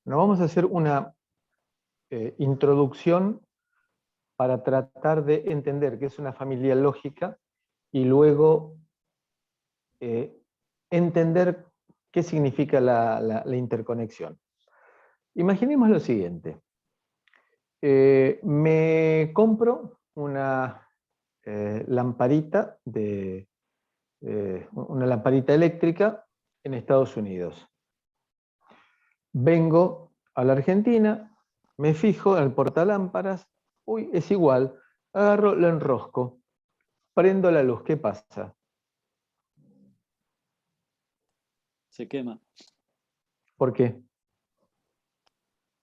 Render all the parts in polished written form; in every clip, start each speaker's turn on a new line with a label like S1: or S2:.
S1: Bueno, vamos a hacer una introducción para tratar de entender qué es una familia lógica y luego entender qué significa la interconexión. Imaginemos lo siguiente. Me compro una lamparita una lamparita eléctrica en Estados Unidos. Vengo a la Argentina, me fijo en el portalámparas, uy, es igual, agarro, lo enrosco, prendo la luz, ¿qué pasa?
S2: Se quema,
S1: ¿Por qué?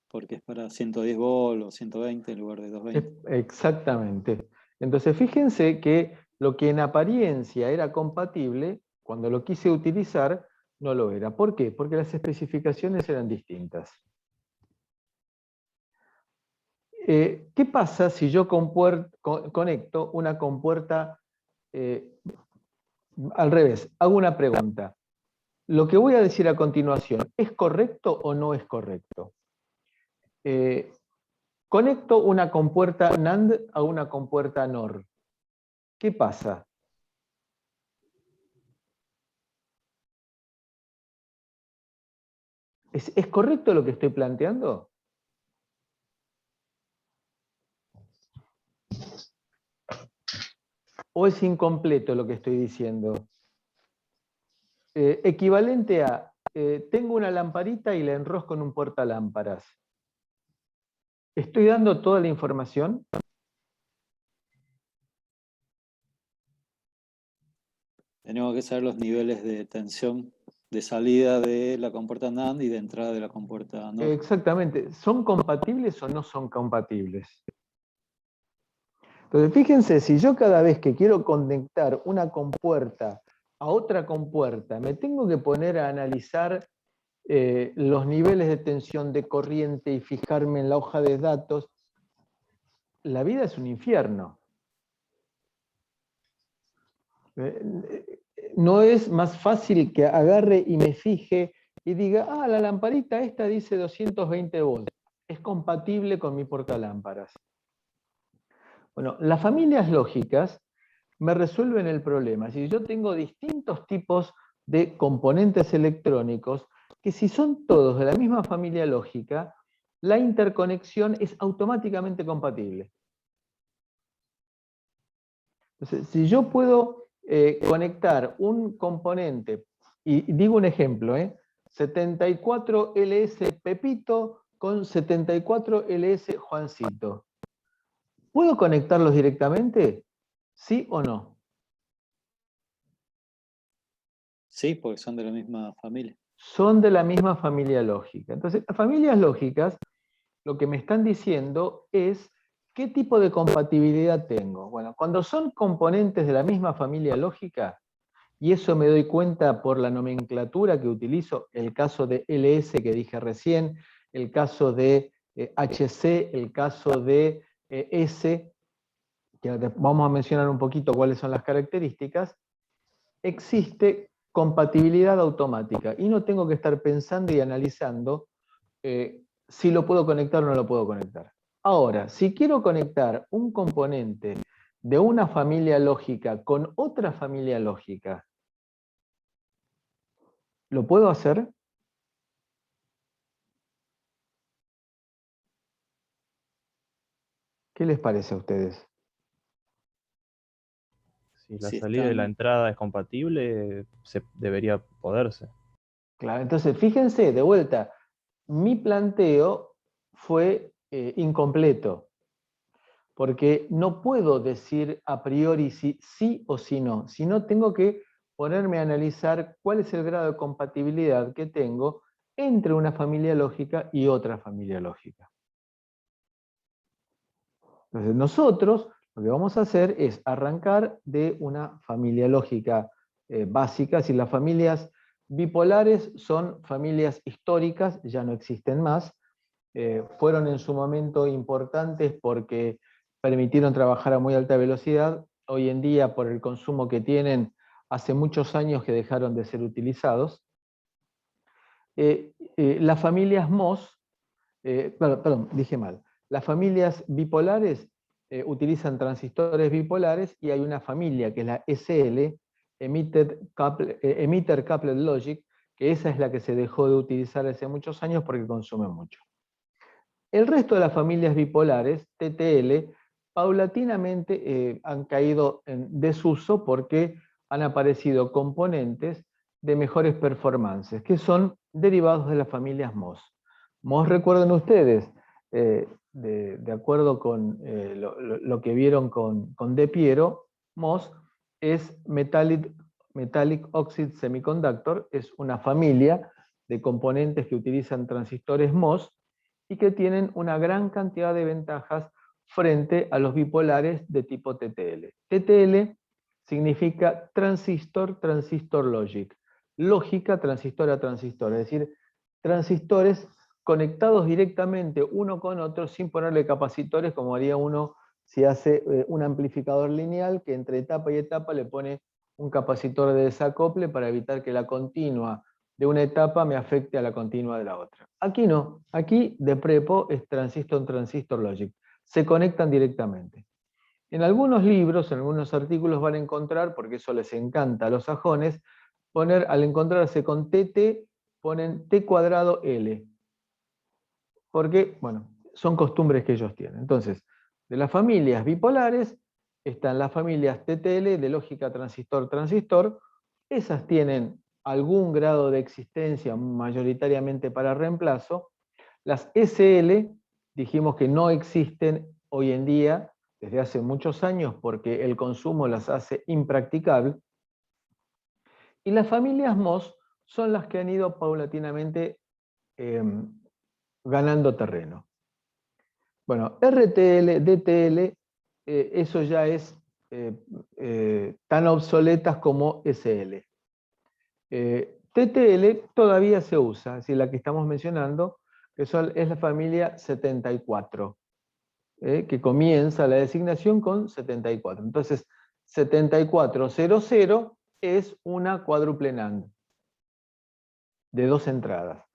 S2: porque es para 110 volts o 120 en lugar de 220.
S1: Exactamente. Entonces, fíjense que lo que en apariencia era compatible, cuando lo quise utilizar, no lo era. ¿Por qué? Porque las especificaciones eran distintas. ¿Qué pasa si yo conecto una compuerta al revés? Hago una pregunta. Lo que voy a decir a continuación, ¿es correcto o no es correcto? Conecto una compuerta NAND a una compuerta NOR. ¿Qué pasa? ¿Es correcto lo que estoy planteando? ¿O es incompleto lo que estoy diciendo? Equivalente a, tengo una lamparita y la enrosco en un portalámparas. ¿Estoy dando toda la información?
S2: Tenemos que saber los niveles de tensión de salida de la compuerta NAND y de entrada de la compuerta NOR.
S1: Exactamente. ¿Son compatibles o no son compatibles? Entonces, fíjense, si yo cada vez que quiero conectar una compuerta a otra compuerta, me tengo que poner a analizar los niveles de tensión de corriente y fijarme en la hoja de datos, la vida es un infierno. ¿No es más fácil que agarre y me fije y diga, ah, la lamparita esta dice 220 volts, es compatible con mi portalámparas? Bueno, las familias lógicas me resuelven el problema. Si yo tengo distintos tipos de componentes electrónicos, que si son todos de la misma familia lógica, la interconexión es automáticamente compatible. Entonces, si yo puedo conectar un componente, y digo un ejemplo, 74LS Pepito con 74LS Juancito, ¿puedo conectarlos directamente? ¿Sí o no?
S2: Sí, porque son de la misma familia.
S1: Son de la misma familia lógica. Entonces, las familias lógicas lo que me están diciendo es qué tipo de compatibilidad tengo. Bueno, cuando son componentes de la misma familia lógica, y eso me doy cuenta por la nomenclatura que utilizo, el caso de LS que dije recién, el caso de HC, el caso de S, que vamos a mencionar un poquito cuáles son las características, existe compatibilidad automática y no tengo que estar pensando y analizando si lo puedo conectar o no lo puedo conectar. Ahora, si quiero conectar un componente de una familia lógica con otra familia lógica, ¿lo puedo hacer? ¿Qué les parece a ustedes?
S3: Si la
S2: Si
S3: salida y la
S2: están,
S3: entrada es compatible, debería poderse.
S1: Claro, entonces fíjense, de vuelta, mi planteo fue incompleto, porque no puedo decir a priori si sí o si no, sino tengo que ponerme a analizar cuál es el grado de compatibilidad que tengo entre una familia lógica y otra familia lógica. Entonces nosotros lo que vamos a hacer es arrancar de una familia lógica básica. Si las familias bipolares son familias históricas, ya no existen más, fueron en su momento importantes porque permitieron trabajar a muy alta velocidad. Hoy en día, por el consumo que tienen, hace muchos años que dejaron de ser utilizados. Las familias MOS Perdón, dije mal. Las familias bipolares utilizan transistores bipolares y hay una familia que es la SL, Emitter Coupled Logic, que esa es la que se dejó de utilizar hace muchos años porque consume mucho. El resto de las familias bipolares, TTL, paulatinamente han caído en desuso porque han aparecido componentes de mejores performances, que son derivados de las familias MOS. MOS, recuerden ustedes, de acuerdo con lo que vieron con De Piero, MOS es Metallic Oxide Semiconductor, es una familia de componentes que utilizan transistores MOS y que tienen una gran cantidad de ventajas frente a los bipolares de tipo TTL. TTL significa transistor logic, lógica transistor a transistor, es decir, transistores conectados directamente uno con otro sin ponerle capacitores como haría uno si hace un amplificador lineal que entre etapa y etapa le pone un capacitor de desacople para evitar que la continua de una etapa me afecte a la continua de la otra. Aquí no, aquí de prepo es transistor logic, se conectan directamente. En algunos libros, en algunos artículos van a encontrar, porque eso les encanta a los sajones, poner, al encontrarse con TT, ponen T cuadrado L. Porque, bueno, son costumbres que ellos tienen. Entonces, de las familias bipolares, están las familias TTL de lógica transistor-transistor, esas tienen algún grado de existencia mayoritariamente para reemplazo. Las SL dijimos que no existen hoy en día desde hace muchos años porque el consumo las hace impracticable. Y las familias MOS son las que han ido paulatinamente ganando terreno. Bueno, RTL, DTL, eso ya es tan obsoletas como SL. TTL todavía se usa, es decir, la que estamos mencionando, que es la familia 74, que comienza la designación con 74. Entonces, 7400 es una cuádruple NAND de 2 entradas.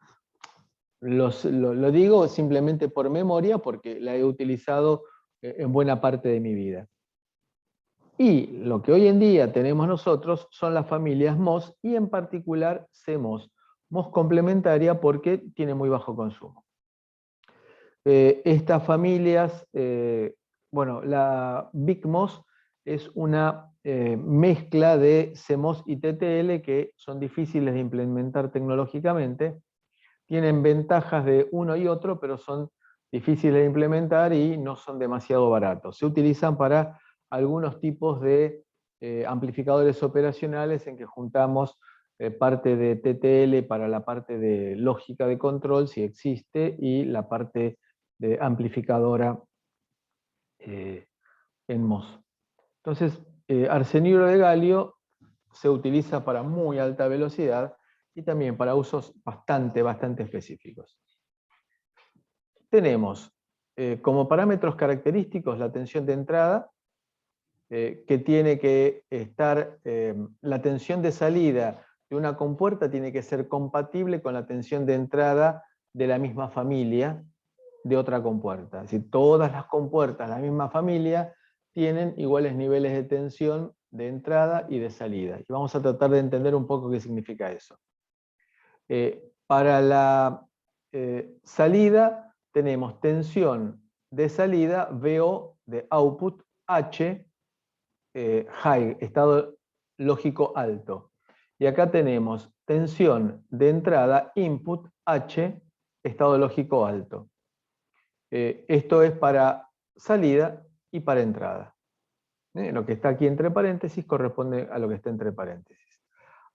S1: Lo digo simplemente por memoria porque la he utilizado en buena parte de mi vida. Y lo que hoy en día tenemos nosotros son las familias MOS y en particular CMOS. MOS complementaria porque tiene muy bajo consumo. Estas familias, bueno, la BigMOS es una mezcla de CMOS y TTL que son difíciles de implementar tecnológicamente. Tienen ventajas de uno y otro, pero son difíciles de implementar y no son demasiado baratos. Se utilizan para algunos tipos de amplificadores operacionales en que juntamos parte de TTL para la parte de lógica de control, si existe, y la parte de amplificadora en MOS. Entonces, arsenuro de galio se utiliza para muy alta velocidad y también para usos bastante específicos. Tenemos como parámetros característicos la tensión de entrada, que tiene que estar, la tensión de salida de una compuerta tiene que ser compatible con la tensión de entrada de la misma familia de otra compuerta. Es decir, todas las compuertas de la misma familia tienen iguales niveles de tensión de entrada y de salida. Y vamos a tratar de entender un poco qué significa eso. Para la salida tenemos tensión de salida, VO de output, H, high, estado lógico alto. Y acá tenemos tensión de entrada, input, H, estado lógico alto. Esto es para salida y para entrada. Lo que está aquí entre paréntesis corresponde a lo que está entre paréntesis.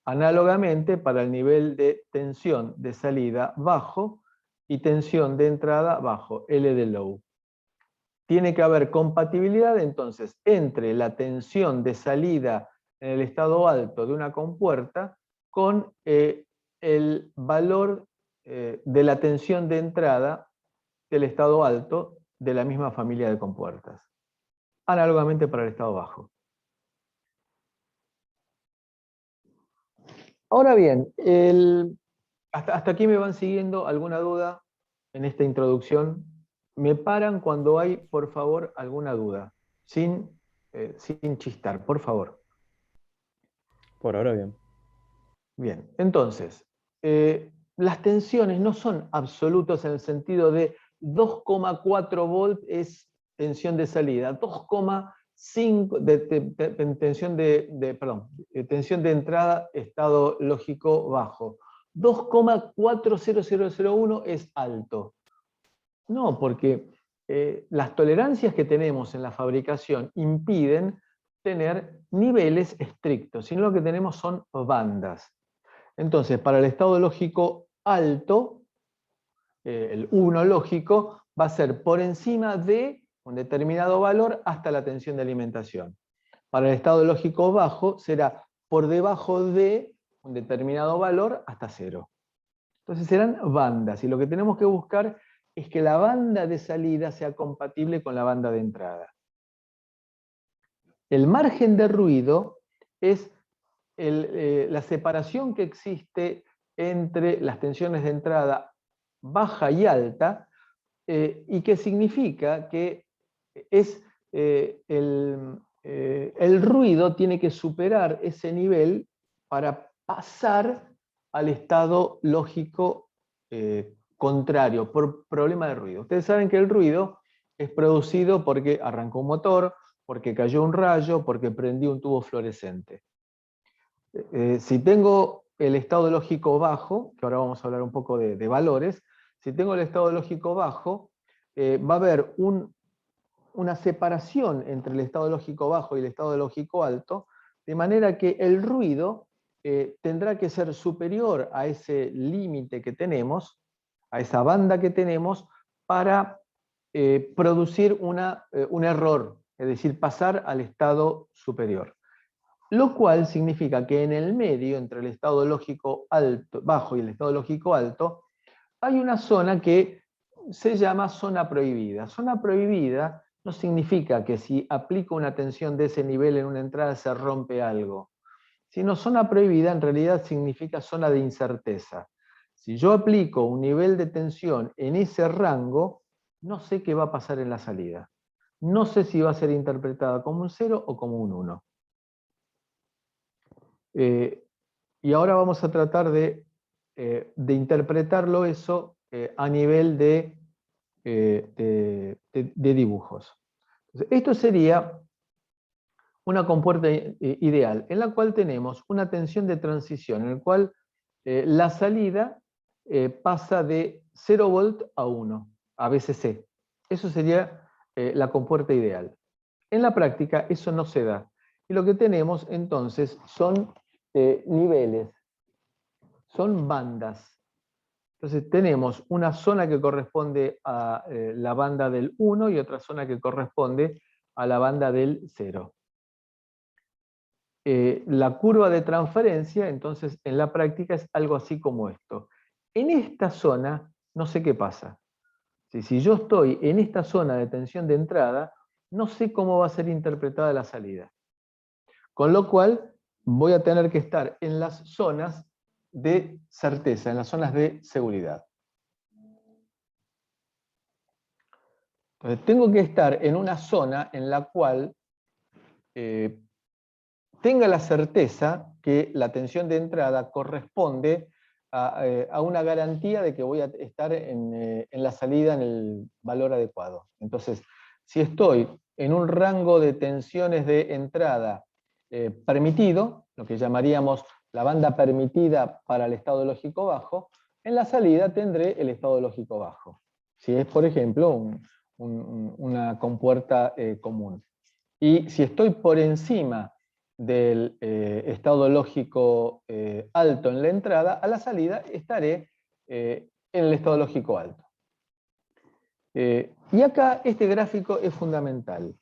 S1: Análogamente, para el nivel de tensión de salida bajo y tensión de entrada bajo, L de low. Tiene que haber compatibilidad entonces entre la tensión de salida en el estado alto de una compuerta con el valor de la tensión de entrada del estado alto de la misma familia de compuertas. Análogamente para el estado bajo. Ahora bien, hasta aquí me van siguiendo. ¿Alguna duda? en esta introducción. Me paran cuando hay, por favor, alguna duda, sin chistar, por favor.
S3: Por ahora bien.
S1: Bien, entonces, las tensiones no son absolutas en el sentido de 2,4 volt es tensión de salida, 2,5 tensión de entrada, estado lógico bajo, 2,40001 es alto. No, porque las tolerancias que tenemos en la fabricación impiden tener niveles estrictos, sino lo que tenemos son bandas. Entonces, para el estado lógico alto, el 1 lógico, va a ser por encima de un determinado valor hasta la tensión de alimentación. Para el estado lógico bajo, será por debajo de un determinado valor hasta 0. Entonces serán bandas, y lo que tenemos que buscar es que la banda de salida sea compatible con la banda de entrada. El margen de ruido es la separación que existe entre las tensiones de entrada baja y alta, y que significa que el ruido tiene que superar ese nivel para pasar al estado lógico contrario, por problema de ruido. Ustedes saben que el ruido es producido porque arrancó un motor, porque cayó un rayo, porque prendió un tubo fluorescente. Si tengo el estado lógico bajo, que ahora vamos a hablar un poco de valores, si tengo el estado lógico bajo, va a haber una separación entre el estado lógico bajo y el estado lógico alto, de manera que el ruido tendrá que ser superior a ese límite que tenemos, a esa banda que tenemos, para producir un error, es decir, pasar al estado superior. Lo cual significa que en el medio, entre el estado lógico bajo y el estado lógico alto, hay una zona que se llama zona prohibida. Zona prohibida no significa que si aplico una tensión de ese nivel en una entrada se rompe algo, sino zona prohibida en realidad significa zona de incerteza. Si yo aplico un nivel de tensión en ese rango, no sé qué va a pasar en la salida. No sé si va a ser interpretada como un 0 o como un 1. Y ahora vamos a tratar de interpretarlo eso a nivel de dibujos. Entonces, esto sería una compuerta ideal, en la cual tenemos una tensión de transición, en la cual la salida pasa de 0 volt a 1, a VCC. Eso sería la compuerta ideal. En la práctica eso no se da. Y lo que tenemos entonces son niveles, son bandas. Entonces tenemos una zona que corresponde a la banda del 1 y otra zona que corresponde a la banda del 0. La curva de transferencia, entonces, en la práctica es algo así como esto. En esta zona, no sé qué pasa. Si yo estoy en esta zona de tensión de entrada, no sé cómo va a ser interpretada la salida. Con lo cual, voy a tener que estar en las zonas de certeza, en las zonas de seguridad. Entonces, tengo que estar en una zona en la cual tenga la certeza que la tensión de entrada corresponde a una garantía de que voy a estar en la salida en el valor adecuado. Entonces, si estoy en un rango de tensiones de entrada permitido, lo que llamaríamos la banda permitida para el estado lógico bajo, en la salida tendré el estado lógico bajo. Si es, por ejemplo, una compuerta común. Y si estoy por encima del estado lógico alto en la entrada, a la salida estaré en el estado lógico alto. Y acá este gráfico es fundamental.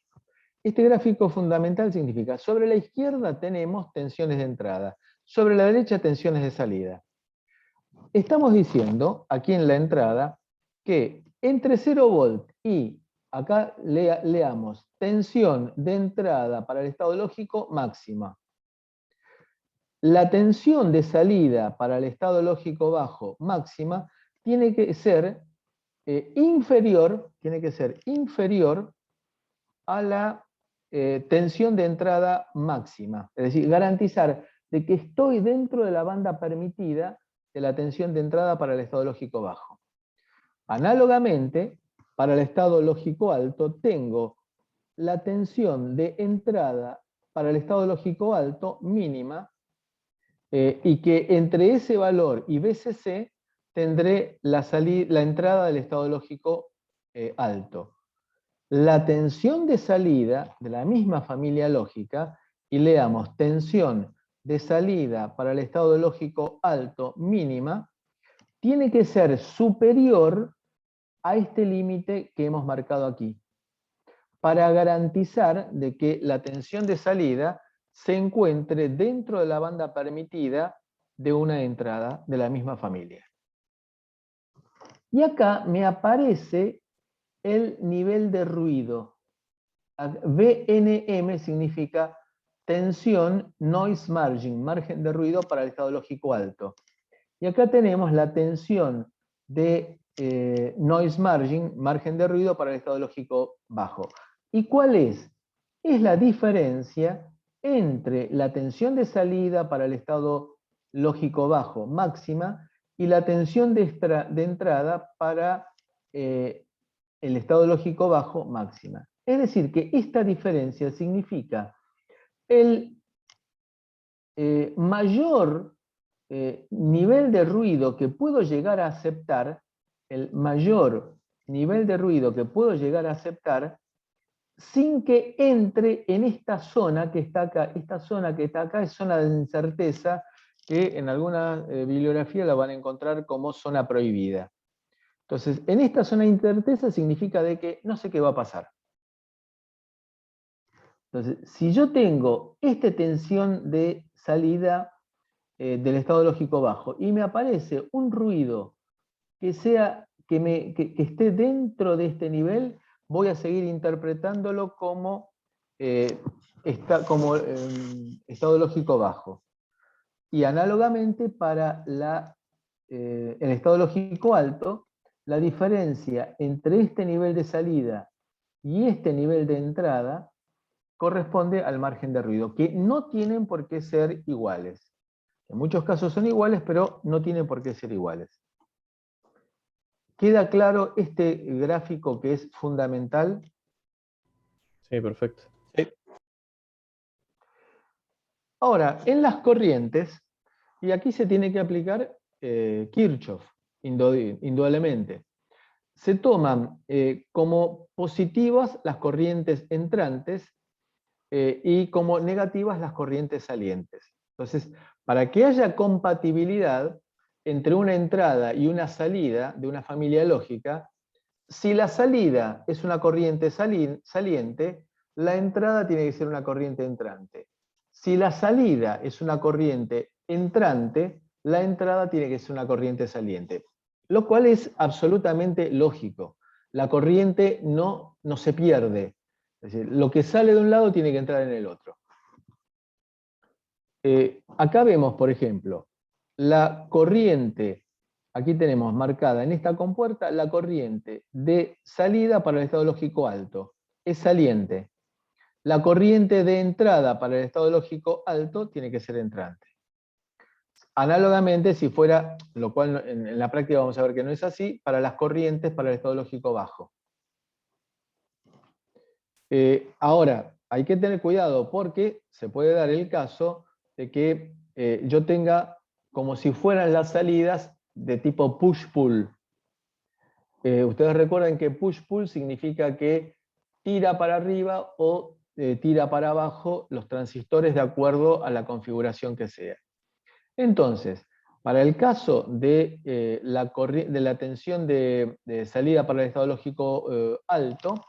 S1: Este gráfico fundamental significa, sobre la izquierda tenemos tensiones de entrada, sobre la derecha tensiones de salida. Estamos diciendo, aquí en la entrada, que entre 0 volt y, acá leamos, tensión de entrada para el estado lógico máxima. La tensión de salida para el estado lógico bajo máxima tiene que ser tiene que ser inferior a la tensión de entrada máxima. Es decir, garantizar de que estoy dentro de la banda permitida de la tensión de entrada para el estado lógico bajo. Análogamente, para el estado lógico alto, tengo la tensión de entrada para el estado lógico alto mínima, y que entre ese valor y BCC tendré la entrada del estado lógico alto. La tensión de salida de la misma familia lógica, y leamos tensión de salida para el estado lógico alto mínima, tiene que ser superior a este límite que hemos marcado aquí, para garantizar de que la tensión de salida se encuentre dentro de la banda permitida de una entrada de la misma familia. Y acá me aparece el nivel de ruido. VNM significa tensión noise margin, margen de ruido para el estado lógico alto. Y acá tenemos la tensión de noise margin, margen de ruido para el estado lógico bajo. ¿Y cuál es? Es la diferencia entre la tensión de salida para el estado lógico bajo máxima y la tensión de entrada para el estado lógico bajo máxima. Es decir, que esta diferencia significa el mayor nivel de ruido que puedo llegar a aceptar, el mayor nivel de ruido que puedo llegar a aceptar sin que entre en esta zona que está acá. Esta zona que está acá es zona de incerteza, que en alguna bibliografía la van a encontrar como zona prohibida. Entonces, en esta zona de incerteza significa de que no sé qué va a pasar. Entonces, si yo tengo esta tensión de salida del estado lógico bajo y me aparece un ruido que esté dentro de este nivel, voy a seguir interpretándolo como estado lógico bajo. Y análogamente para el estado lógico alto, la diferencia entre este nivel de salida y este nivel de entrada corresponde al margen de ruido, que no tienen por qué ser iguales. En muchos casos son iguales, pero no tienen por qué ser iguales. ¿Queda claro este gráfico que es fundamental?
S3: Sí, perfecto.
S2: Sí.
S1: Ahora, en las corrientes, y aquí se tiene que aplicar Kirchhoff, indudablemente, se toman como positivas las corrientes entrantes y como negativas las corrientes salientes. Entonces, para que haya compatibilidad entre una entrada y una salida de una familia lógica, si la salida es una corriente saliente, la entrada tiene que ser una corriente entrante. Si la salida es una corriente entrante, la entrada tiene que ser una corriente saliente. Lo cual es absolutamente lógico. La corriente no se pierde. Es decir, lo que sale de un lado tiene que entrar en el otro. Acá vemos, por ejemplo, la corriente, aquí tenemos marcada en esta compuerta, la corriente de salida para el estado lógico alto, es saliente. La corriente de entrada para el estado lógico alto tiene que ser entrante. Análogamente, si fuera, lo cual en la práctica vamos a ver que no es así, para las corrientes para el estado lógico bajo. Ahora, hay que tener cuidado porque se puede dar el caso de que yo tenga como si fueran las salidas de tipo push-pull. Ustedes recuerdan que push-pull significa que tira para arriba o tira para abajo los transistores de acuerdo a la configuración que sea. Entonces, para el caso de la tensión de salida para el estado lógico alto,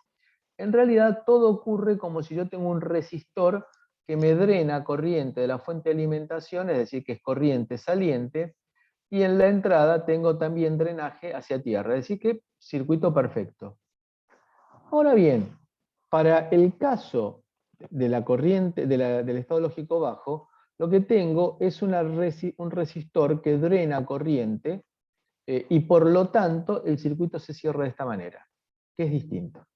S1: en realidad todo ocurre como si yo tengo un resistor que me drena corriente de la fuente de alimentación, es decir, que es corriente saliente, y en la entrada tengo también drenaje hacia tierra, es decir, que circuito perfecto. Ahora bien, para el caso de la corriente del estado lógico bajo, lo que tengo es un resistor que drena corriente y por lo tanto el circuito se cierra de esta manera, que es distinto.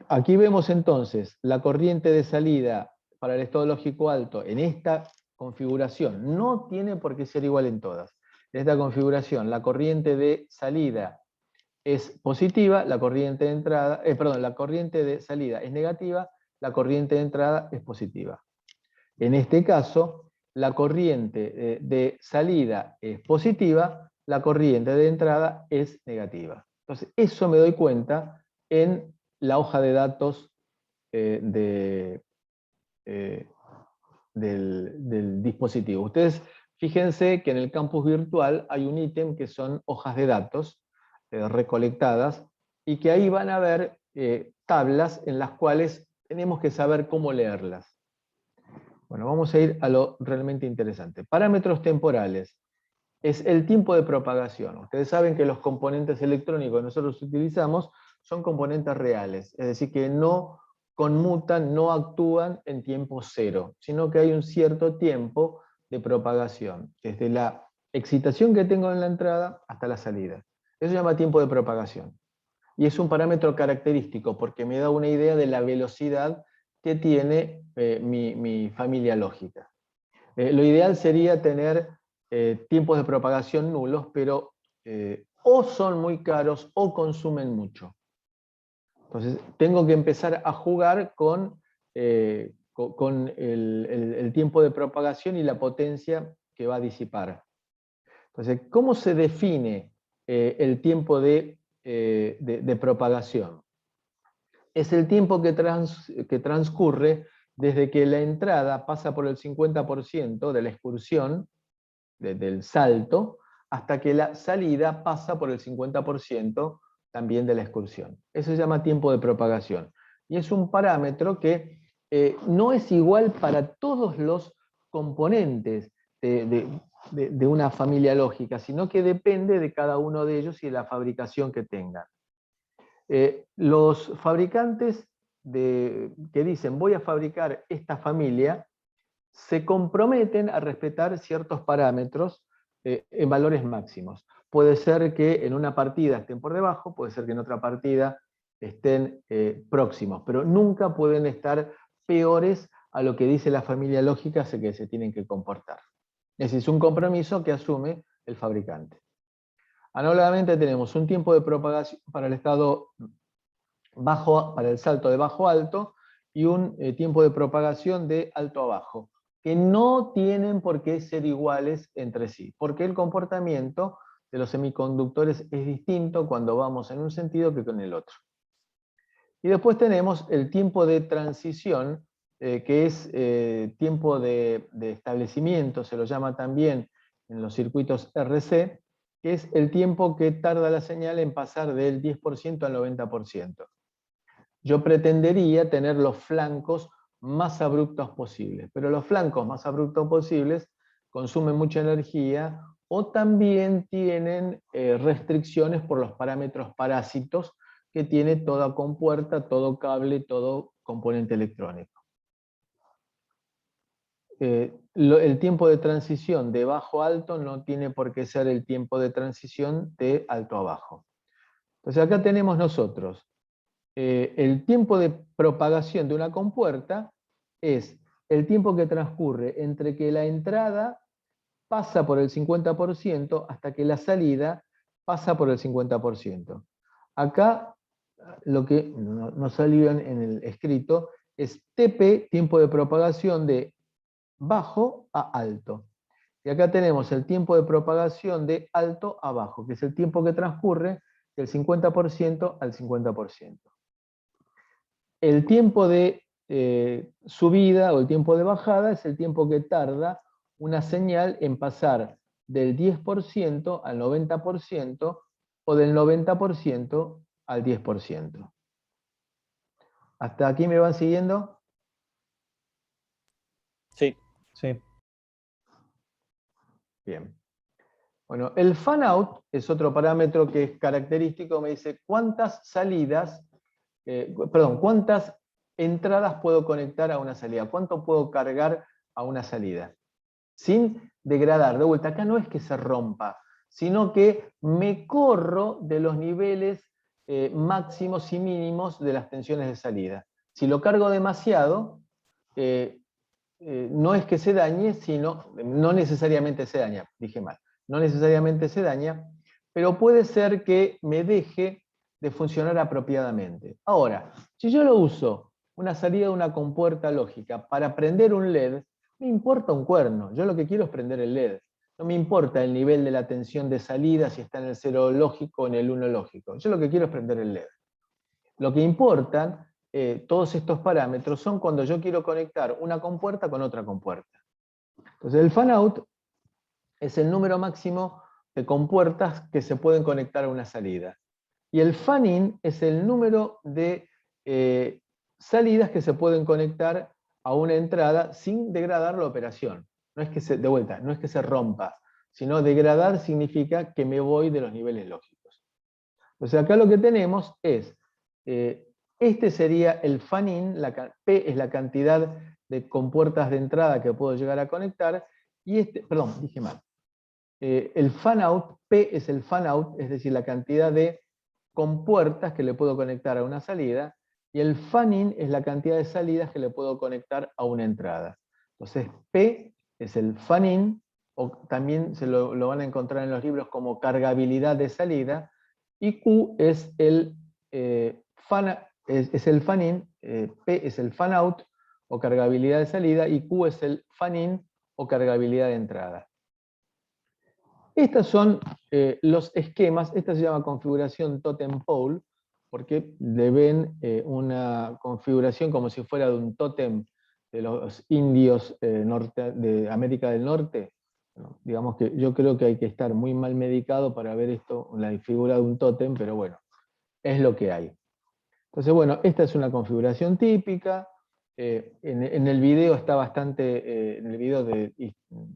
S1: Aquí vemos entonces la corriente de salida para el estado lógico alto en esta configuración. No tiene por qué ser igual en todas. En esta configuración, la corriente de salida es positiva, la corriente de entrada, la corriente de salida es negativa, la corriente de entrada es positiva. En este caso, la corriente de salida es positiva, la corriente de entrada es negativa. Entonces, eso me doy cuenta en la hoja de datos del dispositivo. Ustedes fíjense que en el campus virtual hay un ítem que son hojas de datos recolectadas y que ahí van a ver tablas en las cuales tenemos que saber cómo leerlas. Bueno, vamos a ir a lo realmente interesante. Parámetros temporales. Es el tiempo de propagación. Ustedes saben que los componentes electrónicos que nosotros utilizamos son componentes reales, es decir, que no conmutan, no actúan en tiempo cero, sino que hay un cierto tiempo de propagación, desde la excitación que tengo en la entrada hasta la salida. Eso se llama tiempo de propagación. Y es un parámetro característico porque me da una idea de la velocidad que tiene mi familia lógica. Lo ideal sería tener tiempos de propagación nulos, pero o son muy caros o consumen mucho. Entonces tengo que empezar a jugar con el tiempo de propagación y la potencia que va a disipar. Entonces, ¿cómo se define el tiempo de propagación? Es el tiempo que transcurre desde que la entrada pasa por el 50% de la excursión, del salto, hasta que la salida pasa por el 50% también de la excursión. Eso se llama tiempo de propagación. Y es un parámetro que no es igual para todos los componentes de una familia lógica, sino que depende de cada uno de ellos y de la fabricación que tengan. Los fabricantes que dicen voy a fabricar esta familia, se comprometen a respetar ciertos parámetros en valores máximos. Puede ser que en una partida estén por debajo, puede ser que en otra partida estén próximos, pero nunca pueden estar peores a lo que dice la familia lógica que se tienen que comportar. Es decir, es un compromiso que asume el fabricante. Análogamente tenemos un tiempo de propagación para el estado bajo, para el salto de bajo a alto, y un tiempo de propagación de alto a bajo, que no tienen por qué ser iguales entre sí, porque el comportamiento de los semiconductores es distinto cuando vamos en un sentido que con el otro. Y después tenemos el tiempo de transición, que es tiempo de establecimiento, se lo llama también en los circuitos RC, que es el tiempo que tarda la señal en pasar del 10% al 90%. Yo pretendería tener los flancos más abruptos posibles, pero los flancos más abruptos posibles consumen mucha energía o también tienen restricciones por los parámetros parásitos que tiene toda compuerta, todo cable, todo componente electrónico. El tiempo de transición de bajo a alto no tiene por qué ser el tiempo de transición de alto a bajo. Entonces acá tenemos nosotros el tiempo de propagación de una compuerta es el tiempo que transcurre entre que la entrada pasa por el 50% hasta que la salida pasa por el 50%. Acá lo que no salió en el escrito es TP, tiempo de propagación de bajo a alto. Y acá tenemos el tiempo de propagación de alto a bajo, que es el tiempo que transcurre del 50% al 50%. El tiempo de subida o el tiempo de bajada es el tiempo que tarda una señal en pasar del 10% al 90% o del 90% al 10%. ¿Hasta aquí me van siguiendo?
S2: Sí.
S3: Sí.
S1: Bien. Bueno, el fan-out es otro parámetro que es característico, me dice cuántas salidas, cuántas entradas puedo conectar a una salida, cuánto puedo cargar a una salida, sin degradar. De vuelta, acá no es que se rompa, sino que me corro de los niveles máximos y mínimos de las tensiones de salida. Si lo cargo demasiado, no es que se dañe, sino, no necesariamente se daña, dije mal, no necesariamente se daña, pero puede ser que me deje de funcionar apropiadamente. Ahora, si yo lo uso, una salida de una compuerta lógica, para prender un LED, me importa un cuerno, yo lo que quiero es prender el LED. No me importa el nivel de la tensión de salida, si está en el 0 lógico o en el 1 lógico. Yo lo que quiero es prender el LED. Lo que importan todos estos parámetros son cuando yo quiero conectar una compuerta con otra compuerta. Entonces el fan-out es el número máximo de compuertas que se pueden conectar a una salida. Y el fan-in es el número de salidas que se pueden conectar a una entrada sin degradar la operación. No es que de vuelta, no es que se rompa, sino degradar significa que me voy de los niveles lógicos. Entonces acá lo que tenemos es, este sería el fan-in, P es la cantidad de compuertas de entrada que puedo llegar a conectar, y perdón, dije mal. El fan-out, P es el fan-out, es decir, la cantidad de compuertas que le puedo conectar a una salida, y el fan-in es la cantidad de salidas que le puedo conectar a una entrada. Entonces, P es el fan-in, o también se lo van a encontrar en los libros como cargabilidad de salida, y Q es el fan-in, P es el fan-out, o cargabilidad de salida, y Q es el fan-in, o cargabilidad de entrada. Estos son los esquemas. Esta se llama configuración totem pole, porque le ven una configuración como si fuera de un tótem de los indios de América del Norte. Bueno, digamos que yo creo que hay que estar muy mal medicado para ver esto, la figura de un tótem, pero bueno, es lo que hay. Entonces, bueno, esta es una configuración típica. En el video está bastante,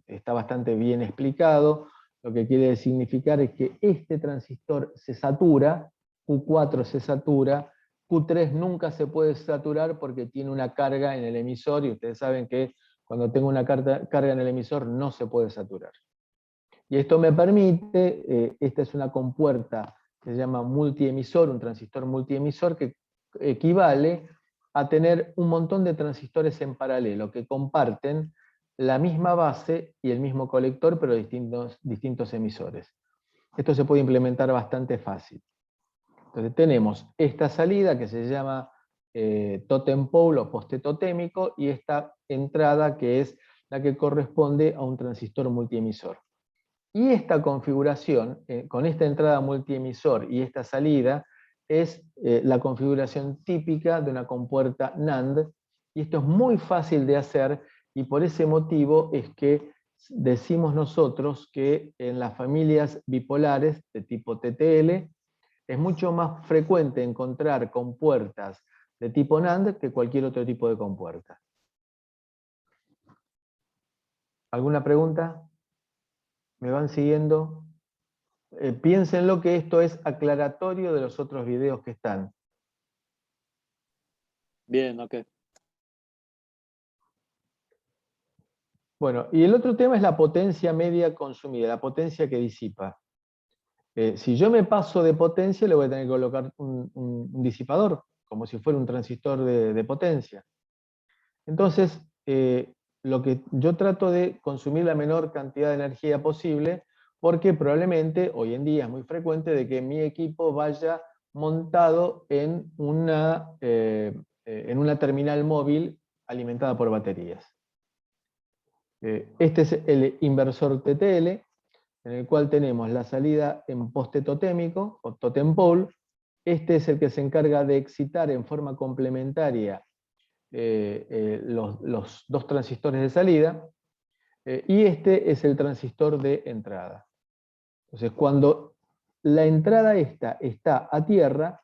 S1: está bastante bien explicado. Lo que quiere significar es que este transistor se satura, Q4 se satura, Q3 nunca se puede saturar porque tiene una carga en el emisor, y ustedes saben que cuando tengo una carga en el emisor no se puede saturar. Y esto me permite, esta es una compuerta que se llama multiemisor, un transistor multiemisor, que equivale a tener un montón de transistores en paralelo que comparten la misma base y el mismo colector, pero distintos emisores. Esto se puede implementar bastante fácil. Entonces tenemos esta salida que se llama totem pole o poste totémico, y esta entrada que es la que corresponde a un transistor multiemisor. Y esta configuración, con esta entrada multiemisor y esta salida, es la configuración típica de una compuerta NAND, y esto es muy fácil de hacer, y por ese motivo es que decimos nosotros que en las familias bipolares de tipo TTL es mucho más frecuente encontrar compuertas de tipo NAND que cualquier otro tipo de compuerta. ¿Alguna pregunta? ¿Me van siguiendo? Piénsenlo que esto es aclaratorio de los otros videos que están.
S2: Bien, ok.
S1: Bueno, y el otro tema es la potencia media consumida, la potencia que disipa. Si yo me paso de potencia, le voy a tener que colocar un disipador, como si fuera un transistor de potencia. Entonces, lo que yo trato de consumir la menor cantidad de energía posible, porque probablemente hoy en día es muy frecuente de que mi equipo vaya montado en una terminal móvil alimentada por baterías. Este es el inversor TTL, en el cual tenemos la salida en poste totémico o totem pole. Este es el que se encarga de excitar en forma complementaria los dos transistores de salida, y este es el transistor de entrada. Entonces, cuando la entrada está a tierra,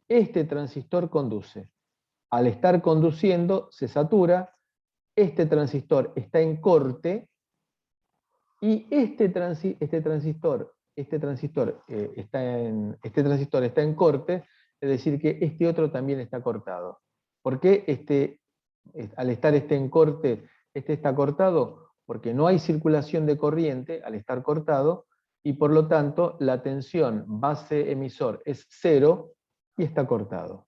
S1: este transistor conduce. Al estar conduciendo, se satura, este transistor está en corte, y este transistor está en corte, es decir, que este otro también está cortado. ¿Por qué al estar en corte, este está cortado? porque no hay circulación de corriente al estar cortado, y por lo tanto la tensión base-emisor es 0 y está cortado.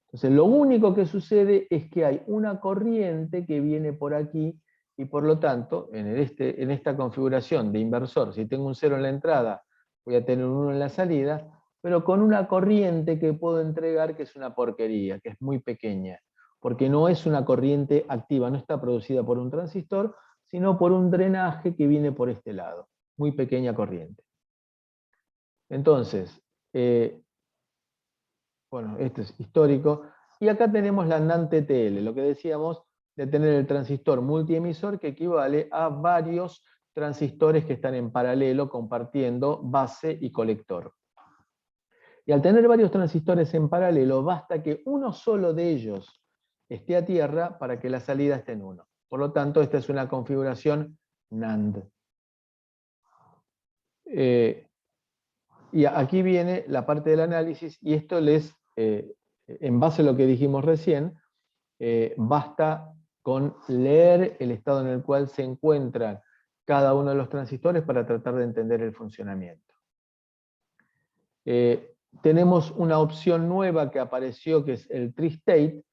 S1: Entonces lo único que sucede es que hay una corriente que viene por aquí, y por lo tanto, en esta configuración de inversor, si tengo un 0 en la entrada, voy a tener un 1 en la salida, pero con una corriente que puedo entregar que es una porquería, que es muy pequeña, porque no es una corriente activa, no está producida por un transistor, sino por un drenaje que viene por este lado, muy pequeña corriente. Entonces, bueno, esto es histórico, y acá tenemos la NAND TTL, lo que decíamos de tener el transistor multiemisor que equivale a varios transistores que están en paralelo compartiendo base y colector. Y al tener varios transistores en paralelo, basta que uno solo de ellos esté a tierra para que la salida esté en 1. Por lo tanto, esta es una configuración NAND. Y aquí viene la parte del análisis, y esto en base a lo que dijimos recién, basta con leer el estado en el cual se encuentran cada uno de los transistores para tratar de entender el funcionamiento. Tenemos una opción nueva que apareció, que es el tri-state,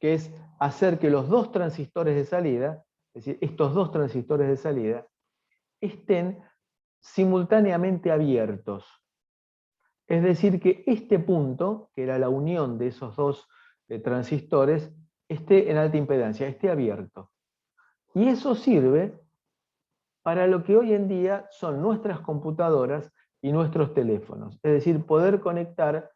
S1: que es hacer que los dos transistores de salida, es decir, estos dos transistores de salida, estén simultáneamente abiertos. Es decir, que este punto, que era la unión de esos dos transistores, esté en alta impedancia, esté abierto. Y eso sirve para lo que hoy en día son nuestras computadoras y nuestros teléfonos. Es decir, poder conectar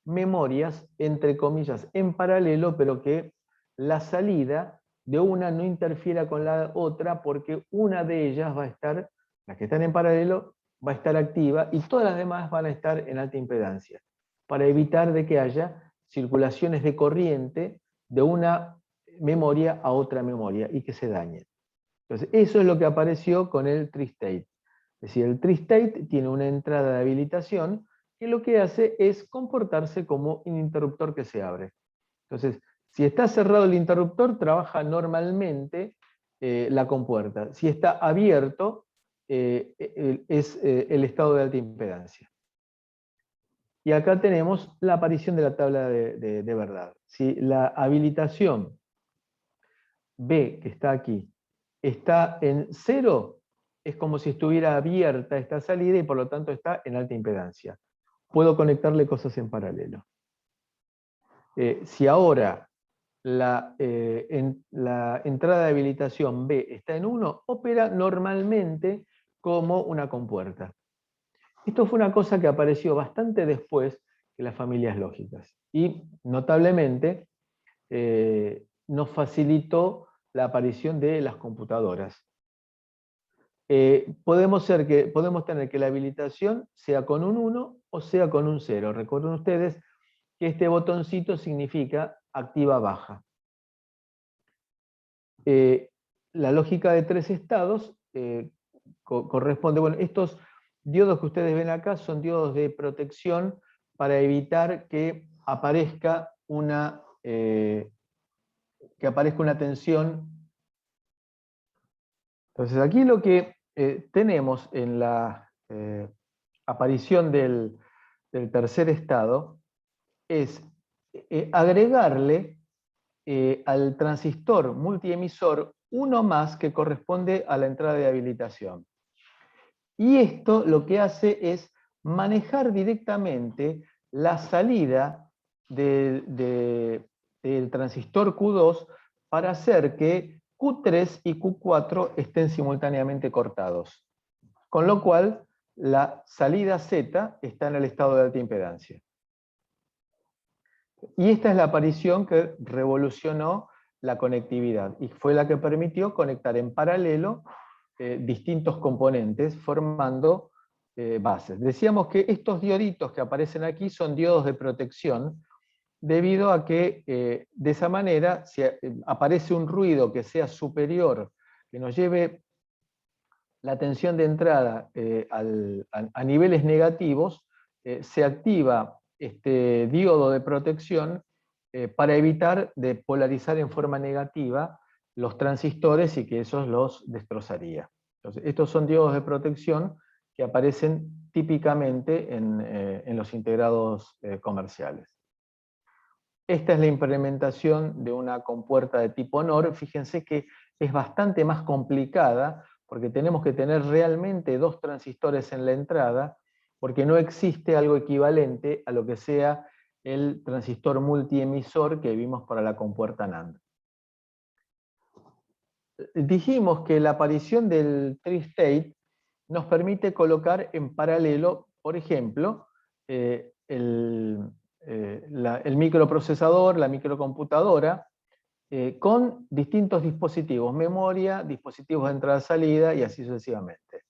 S1: memorias, entre comillas, en paralelo, pero que la salida de una no interfiera con la otra, porque una de ellas va a estar, las que están en paralelo, va a estar activa y todas las demás van a estar en alta impedancia, para evitar de que haya circulaciones de corriente de una memoria a otra memoria y que se dañen. Entonces, eso es lo que apareció con el tri-state. Es decir, el tri-state tiene una entrada de habilitación que lo que hace es comportarse como un interruptor que se abre. Entonces, si está cerrado el interruptor, trabaja normalmente la compuerta. Si está abierto, es el estado de alta impedancia. Y acá tenemos la aparición de la tabla de verdad. Si la habilitación B, que está aquí, está en 0, es como si estuviera abierta esta salida y por lo tanto está en alta impedancia. Puedo conectarle cosas en paralelo. Si ahora la entrada de habilitación B está en 1, opera normalmente como una compuerta. Esto fue una cosa que apareció bastante después que las familias lógicas. Y notablemente nos facilitó la aparición de las computadoras. Podemos tener que la habilitación sea con un 1 o sea con un 0. Recuerden ustedes que este botoncito significa activa baja. La lógica de 3 estados corresponde, bueno, estos diodos que ustedes ven acá son diodos de protección para evitar que aparezca una tensión. Entonces aquí lo que tenemos en la aparición del tercer estado es agregarle al transistor multiemisor uno más que corresponde a la entrada de habilitación. Y esto lo que hace es manejar directamente la salida del transistor Q2 para hacer que Q3 y Q4 estén simultáneamente cortados. Con lo cual, la salida Z está en el estado de alta impedancia. Y esta es la aparición que revolucionó la conectividad y fue la que permitió conectar en paralelo distintos componentes formando bases. Decíamos que estos dioditos que aparecen aquí son diodos de protección debido a que de esa manera si aparece un ruido que sea superior, que nos lleve la tensión de entrada a niveles negativos, se activa este diodo de protección para evitar de polarizar en forma negativa los transistores y que esos los destrozaría. Entonces, estos son diodos de protección que aparecen típicamente en los integrados comerciales. Esta es la implementación de una compuerta de tipo NOR. Fíjense que es bastante más complicada porque tenemos que tener realmente 2 transistores en la entrada, porque no existe algo equivalente a lo que sea el transistor multiemisor que vimos para la compuerta NAND. Dijimos que la aparición del tri-state nos permite colocar en paralelo, por ejemplo, el microprocesador, la microcomputadora, con distintos dispositivos, memoria, dispositivos de entrada-salida y así sucesivamente.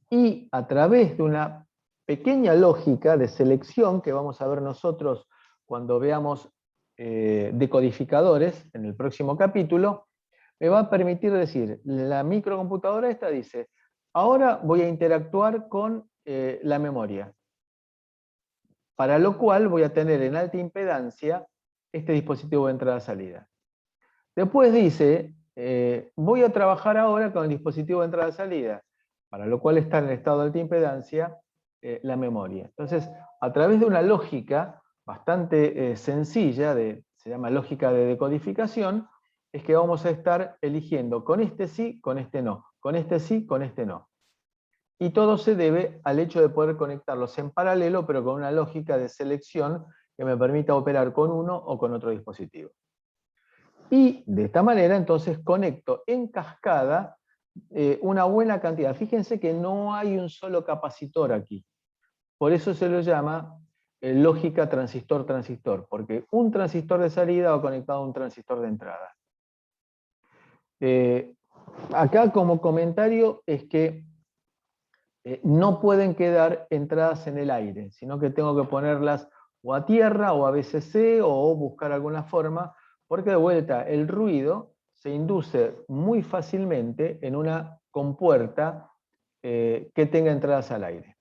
S1: Y a través de una pequeña lógica de selección que vamos a ver nosotros cuando veamos decodificadores en el próximo capítulo, me va a permitir decir, la microcomputadora esta dice, ahora voy a interactuar con la memoria, para lo cual voy a tener en alta impedancia este dispositivo de entrada-salida. Después dice, voy a trabajar ahora con el dispositivo de entrada-salida, para lo cual está en el estado de alta impedancia la memoria. Entonces, a través de una lógica bastante sencilla, se llama lógica de decodificación, es que vamos a estar eligiendo con este sí, con este no, con este sí, con este no. Y todo se debe al hecho de poder conectarlos en paralelo, pero con una lógica de selección que me permita operar con uno o con otro dispositivo. Y de esta manera entonces conecto en cascada una buena cantidad. Fíjense que no hay un solo capacitor aquí. Por eso se lo llama lógica transistor-transistor, porque un transistor de salida va conectado a un transistor de entrada. Acá como comentario es que no pueden quedar entradas en el aire, sino que tengo que ponerlas o a tierra o a VCC o buscar alguna forma, porque de vuelta el ruido se induce muy fácilmente en una compuerta que tenga entradas al aire.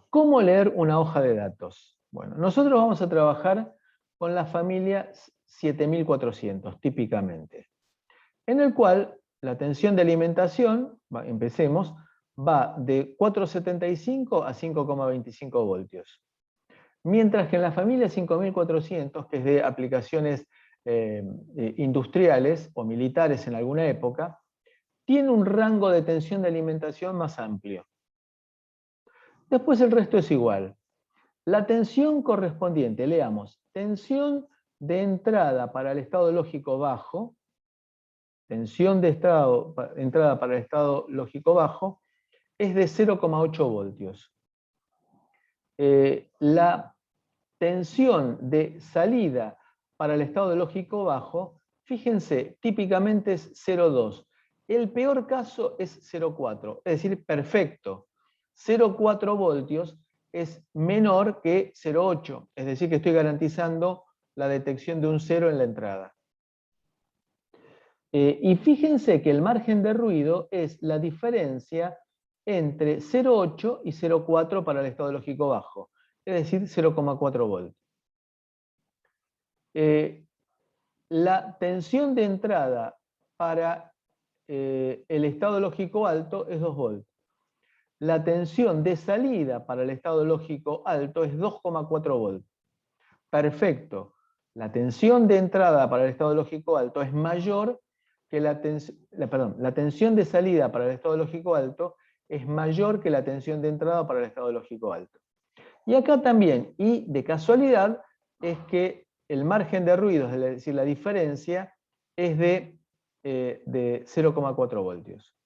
S1: ¿Cómo leer una hoja de datos? Bueno, nosotros vamos a trabajar con la familia 7400, típicamente, en el cual la tensión de alimentación, empecemos, va de 4,75 a 5,25 voltios. Mientras que en la familia 5400, que es de aplicaciones industriales o militares en alguna época, tiene un rango de tensión de alimentación más amplio. Después el resto es igual. La tensión correspondiente, leamos, tensión de entrada para el estado lógico bajo, tensión de entrada para el estado lógico bajo, es de 0,8 voltios. La tensión de salida para el estado lógico bajo, fíjense, típicamente es 0,2. El peor caso es 0,4, es decir, perfecto. 0,4 voltios es menor que 0,8, es decir, que estoy garantizando la detección de un 0 en la entrada. Y fíjense que el margen de ruido es la diferencia entre 0,8 y 0,4 para el estado lógico bajo, es decir, 0,4 voltios. La tensión de entrada para el estado lógico alto es 2 voltios. La tensión de salida para el estado lógico alto es 2,4 voltios. Perfecto. La tensión de entrada para el estado lógico alto es mayor que la tensión de salida para el estado lógico alto es mayor que la tensión de entrada para el estado lógico alto. Y acá también, y de casualidad, es que el margen de ruido, es decir, la diferencia, es de 0,4 voltios.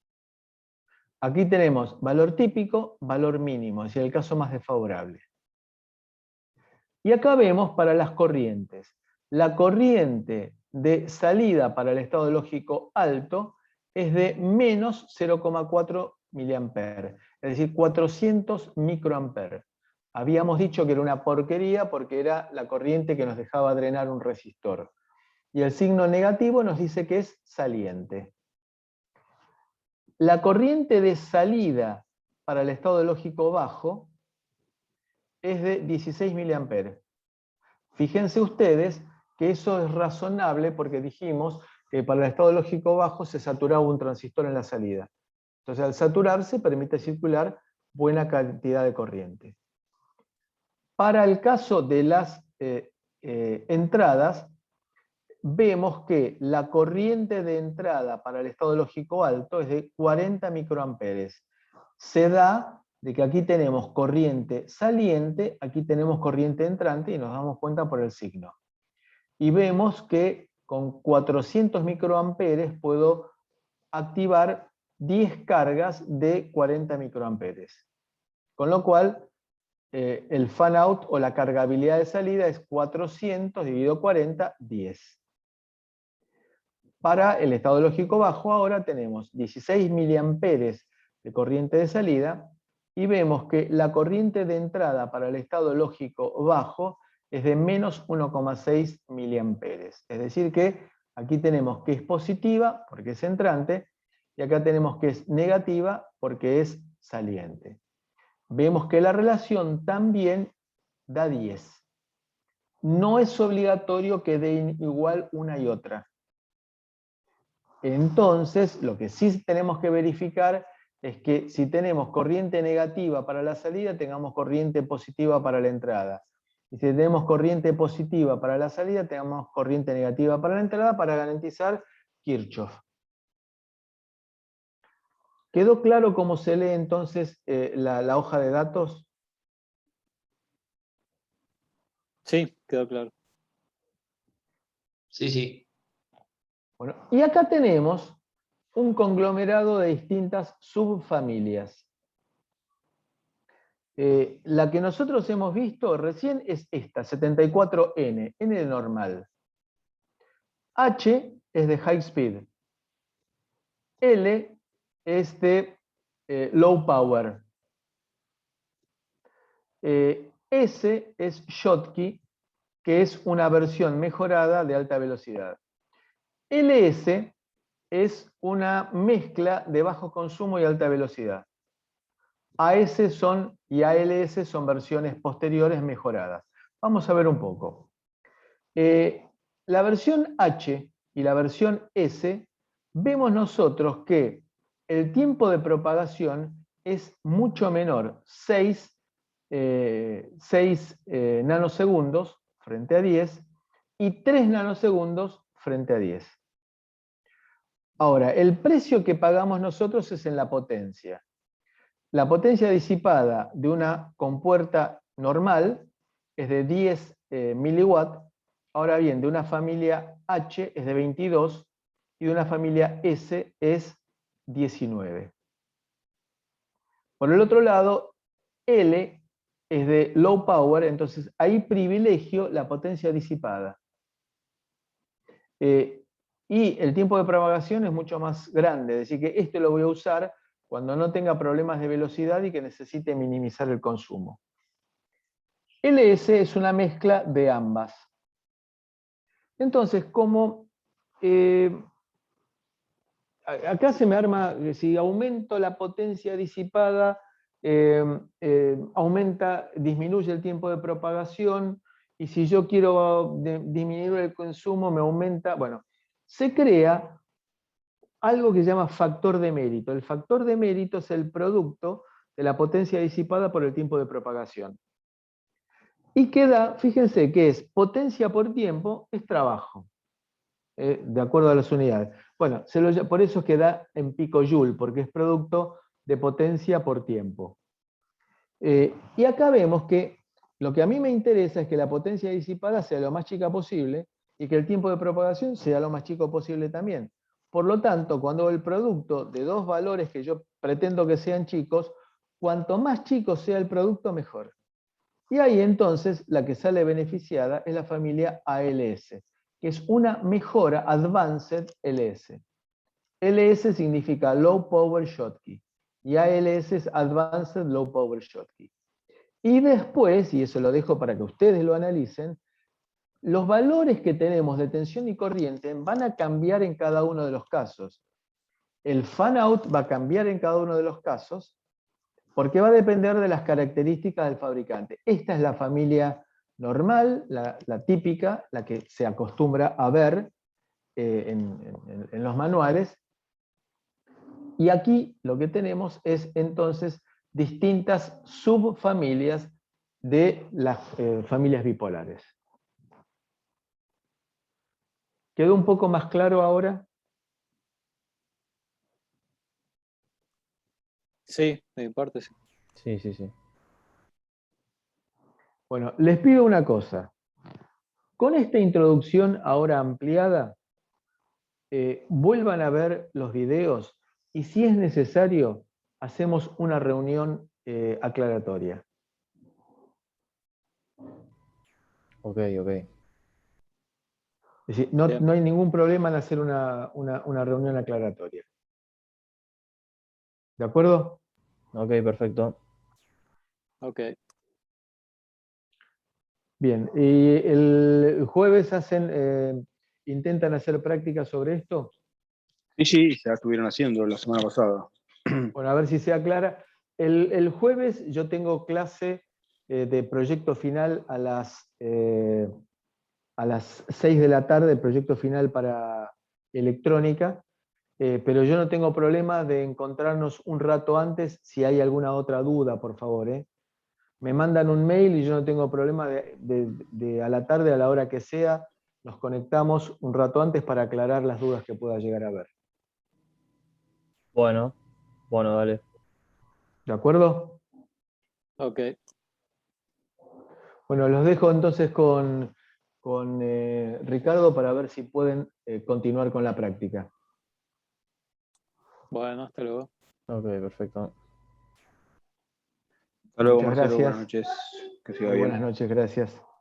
S1: Aquí tenemos valor típico, valor mínimo, es decir, el caso más desfavorable. Y acá vemos para las corrientes. La corriente de salida para el estado lógico alto es de menos 0,4 mA, es decir, 400 microamperes. Habíamos dicho que era una porquería porque era la corriente que nos dejaba drenar un resistor. Y el signo negativo nos dice que es saliente. La corriente de salida para el estado lógico bajo es de 16 mA. Fíjense ustedes que que eso es razonable porque dijimos que para el estado lógico bajo se saturaba un transistor en la salida. Entonces, al saturarse, permite circular buena cantidad de corriente. Para el caso de las entradas, vemos que la corriente de entrada para el estado lógico alto es de 40 microamperes. Se da de que aquí tenemos corriente saliente, aquí tenemos corriente entrante, y nos damos cuenta por el signo. Y vemos que con 400 microamperes puedo activar 10 cargas de 40 microamperes. Con lo cual, el fan out o la cargabilidad de salida es 400 dividido 40, 10. Para el estado lógico bajo ahora tenemos 16 miliamperes de corriente de salida y vemos que la corriente de entrada para el estado lógico bajo es de menos 1,6 miliamperes. Es decir que aquí tenemos que es positiva porque es entrante y acá tenemos que es negativa porque es saliente. Vemos que la relación también da 10. No es obligatorio que den igual una y otra. Entonces, lo que sí tenemos que verificar es que si tenemos corriente negativa para la salida, tengamos corriente positiva para la entrada. Y si tenemos corriente positiva para la salida, tengamos corriente negativa para la entrada para garantizar Kirchhoff. ¿Quedó claro cómo se lee entonces la hoja de datos?
S2: Sí, quedó claro.
S4: Sí, sí.
S1: Bueno, y acá tenemos un conglomerado de distintas subfamilias. La que nosotros hemos visto recién es esta, 74N, N de normal. H es de high speed. L es de low power. S es Schottky, que es una versión mejorada de alta velocidad. LS es una mezcla de bajo consumo y alta velocidad. AS y ALS son versiones posteriores mejoradas. Vamos a ver un poco. La versión H y la versión S, vemos nosotros que el tiempo de propagación es mucho menor, 6 nanosegundos frente a 10 y 3 nanosegundos frente a 10. Ahora, el precio que pagamos nosotros es en la potencia. La potencia disipada de una compuerta normal es de 10 miliwatts. Ahora bien, de una familia H es de 22 y de una familia S es 19. Por el otro lado, L es de low power, entonces ahí privilegio la potencia disipada. Y el tiempo de propagación es mucho más grande, es decir, que esto lo voy a usar cuando no tenga problemas de velocidad y que necesite minimizar el consumo. LS es una mezcla de ambas. Entonces, como acá se me arma, si aumento la potencia disipada, disminuye el tiempo de propagación, y si yo quiero disminuir el consumo, me aumenta. Bueno, se crea algo que se llama factor de mérito. El factor de mérito es el producto de la potencia disipada por el tiempo de propagación. Y queda, fíjense que es potencia por tiempo, es trabajo, de acuerdo a las unidades. Bueno, por eso queda en picojoule, porque es producto de potencia por tiempo. Y acá vemos que lo que a mí me interesa es que la potencia disipada sea lo más chica posible y que el tiempo de propagación sea lo más chico posible también. Por lo tanto, cuando el producto de dos valores que yo pretendo que sean chicos, cuanto más chico sea el producto, mejor. Y ahí entonces la que sale beneficiada es la familia ALS, que es una mejora Advanced LS. LS significa Low Power Schottky y ALS es Advanced Low Power Schottky. Y después, y eso lo dejo para que ustedes lo analicen, los valores que tenemos de tensión y corriente van a cambiar en cada uno de los casos. El fan out va a cambiar en cada uno de los casos porque va a depender de las características del fabricante. Esta es la familia normal, la típica, la que se acostumbra a ver en los manuales. Y aquí lo que tenemos es entonces distintas subfamilias de las familias bipolares. ¿Quedó un poco más claro ahora?
S2: Sí, de mi parte sí.
S3: Sí, sí, sí.
S1: Bueno, les pido una cosa. Con esta introducción ahora ampliada, vuelvan a ver los videos y si es necesario, hacemos una reunión aclaratoria.
S3: Ok, ok.
S1: Es decir, no,
S2: Bien.
S1: no hay ningún problema en hacer una reunión aclaratoria. ¿De acuerdo?
S3: Ok, perfecto.
S2: Ok.
S1: Bien. ¿Y el jueves intentan hacer prácticas sobre esto?
S4: Sí, sí, ya estuvieron haciendo la semana pasada.
S1: Bueno, a ver si se aclara. El jueves yo tengo clase de proyecto final a las 6 de la tarde, proyecto final para electrónica, pero yo no tengo problema de encontrarnos un rato antes si hay alguna otra duda, por favor. Me mandan un mail y yo no tengo problema de a la tarde, a la hora que sea, nos conectamos un rato antes para aclarar las dudas que pueda llegar a haber.
S3: Bueno, bueno, dale.
S1: ¿De acuerdo?
S2: Ok.
S1: Bueno, los dejo entonces con Ricardo para ver si pueden continuar con la práctica.
S2: Bueno, hasta luego.
S3: Ok, perfecto.
S4: Hasta luego,
S1: Muchas
S4: Marcelo. Buenas
S1: gracias.
S4: noches. Que siga
S1: Muy
S4: bien.
S1: buenas noches, gracias.